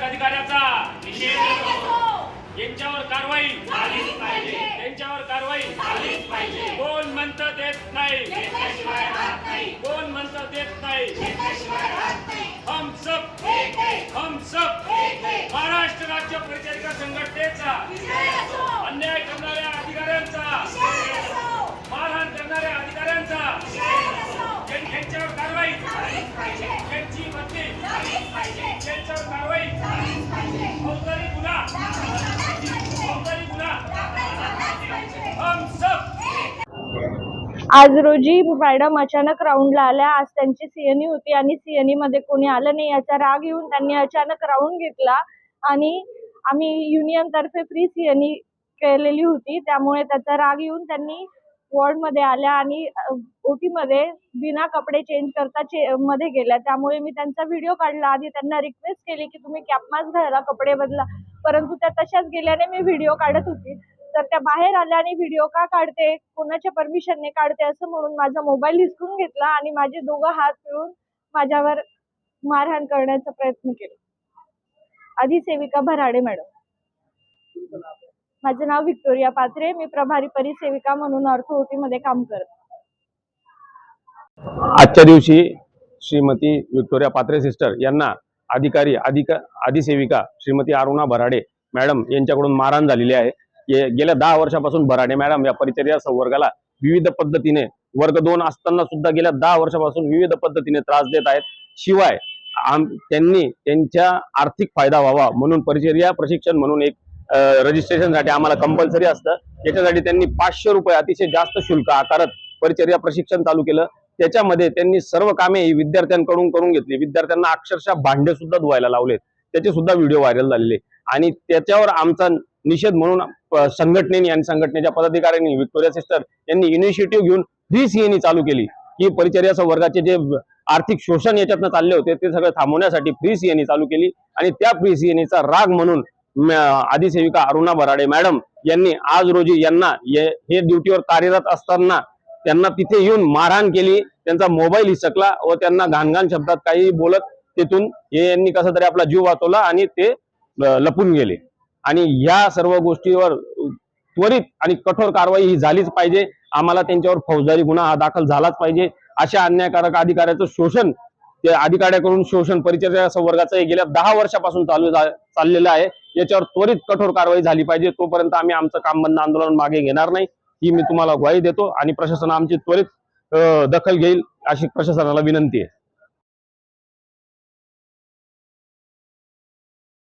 अधिकाऱ्याचा निषेध, यांच्यावर कारवाई झालीच पाहिजे, यांच्यावर कारवाई झालीच पाहिजे। कोण म्हणतं देत नाही, कोण म्हणतं देत नाही, हम सब महाराष्ट्र राज्य परिचारिका संघटनेचा अन्याय करणाऱ्या अधिकाऱ्यांचा, मारहाण करणाऱ्या अधिकाऱ्यांचा यांच्यावर कारवाई झालीच पाहिजे, यांची बदली झालीच पाहिजे, यांच्यावर कारवाई झालीच पाहिजे, फौजदारी गुन्हा, फौजदारी गुन्हा, हम सब। आज रोजी मॅडम अचानक राऊंडला आल्या। आज त्यांची सीएनई होती आणि सीएनई मध्ये कोणी आलं नाही याचा राग येऊन त्यांनी अचानक राऊंड घेतला आणि आम्ही युनियन तर्फे फ्री सीएनई केलेली होती, त्यामुळे त्याचा राग येऊन त्यांनी वॉर्ड मध्ये आल्या आणि ओटी मध्ये बिना कपडे चेंज करता मध्ये गेल्या। त्यामुळे मी त्यांचा व्हिडिओ काढला। आधी त्यांना रिक्वेस्ट केली की तुम्ही कॅप मास्क घाला, कपडे बदला, परंतु त्या तशाच गेल्याने मी व्हिडिओ काढत होती। तर त्या बाहेर आल्या आणि व्हिडिओ का काढते, कोणाच्या परमिशनने काढते असं म्हणून माझा मोबाईल हिसकून घेतला आणि माझे दोघं हात मिळून माझ्यावर मारहाण करण्याचा प्रयत्न केला। अधिसेविका भराडे मॅडम। माझं नाव व्हिक्टोरिया पात्रे, मी प्रभारी परिसेविका म्हणून ऑर्थो मध्ये काम करते। आजच्या दिवशी श्रीमती व्हिक्टोरिया पात्रे सिस्टर यांना अधिसेविका श्रीमती अरुणा भराडे मॅडम यांच्याकडून मारहाण झालेली आहे। गेल्या 10 वर्षापासून भराडे मॅडम या परिचर्या संवर्गाला विविध पद्धतीने वर्ग 2 असताना सुद्धा गेल्या 10 वर्षापासून विविध पद्धतीने त्रास देत आहेत। शिवाय त्यांनी त्यांच्या आर्थिक फायदा व्हावा म्हणून परिचर्या प्रशिक्षण म्हणून एक रजिस्ट्रेशनसाठी आम्हाला कंपल्सरी असतं, त्याच्यासाठी त्यांनी 500 रुपये अतिशय जास्त शुल्क आकारत परिचर्या प्रशिक्षण चालू केलं। त्याच्यामध्ये त्यांनी सर्व कामे ही विद्यार्थ्यांकडून करून घेतली, विद्यार्थ्यांना अक्षरशः भांडे सुद्धा धुवायला लावलेत, त्याचे सुद्धा व्हिडिओ व्हायरल झालेले। आणि त्याच्यावर आमचा निषेध म्हणून संघटनेने आणि संघटनेच्या पदाधिकाऱ्यांनी व्हिक्टोरिया सिस्टर यांनी इनिशिएटिव्ह घेऊन फ्री सीएनई चालू केली की परिचर्या वर्गाचे जे आर्थिक शोषण याच्यातनं चालले होते ते सगळं थांबवण्यासाठी फ्री सीएनई चालू केली। आणि त्या फ्री सीएनईचा राग म्हणून अधिसेविका अरुणा भराडे मॅडम यांनी आज रोजी यांना हे ड्युटीवर कार्यरत असताना त्यांना तिथे येऊन मारहाण केली, त्यांचा मोबाईल हिसकला व त्यांना घाणघाण शब्दात काही बोलत तिथून यांनी कसं तरी आपला जीव वाचवला आणि ते लपून गेले। आणि या सर्व गोष्टीवर त्वरित आणि कठोर कारवाई ही झालीच पाहिजे। आम्हाला त्यांच्यावर फौजदारी गुन्हा हा दाखल झालाच पाहिजे। अशा अन्यायकारक अधिकाऱ्याचं शोषण, ते अधिकाऱ्याकडून शोषण परिचर्या संवर्गाचं गेल्या 10 वर्षापासून चाललेलं आहे, याच्यावर त्वरित कठोर कारवाई झाली पाहिजे। तोपर्यंत आम्ही आमचं काम बंद आंदोलन मागे घेणार नाही ही मी तुम्हाला ग्वाही देतो आणि प्रशासन आमची त्वरित दखल घेईल अशी प्रशासनाला विनंती आहे।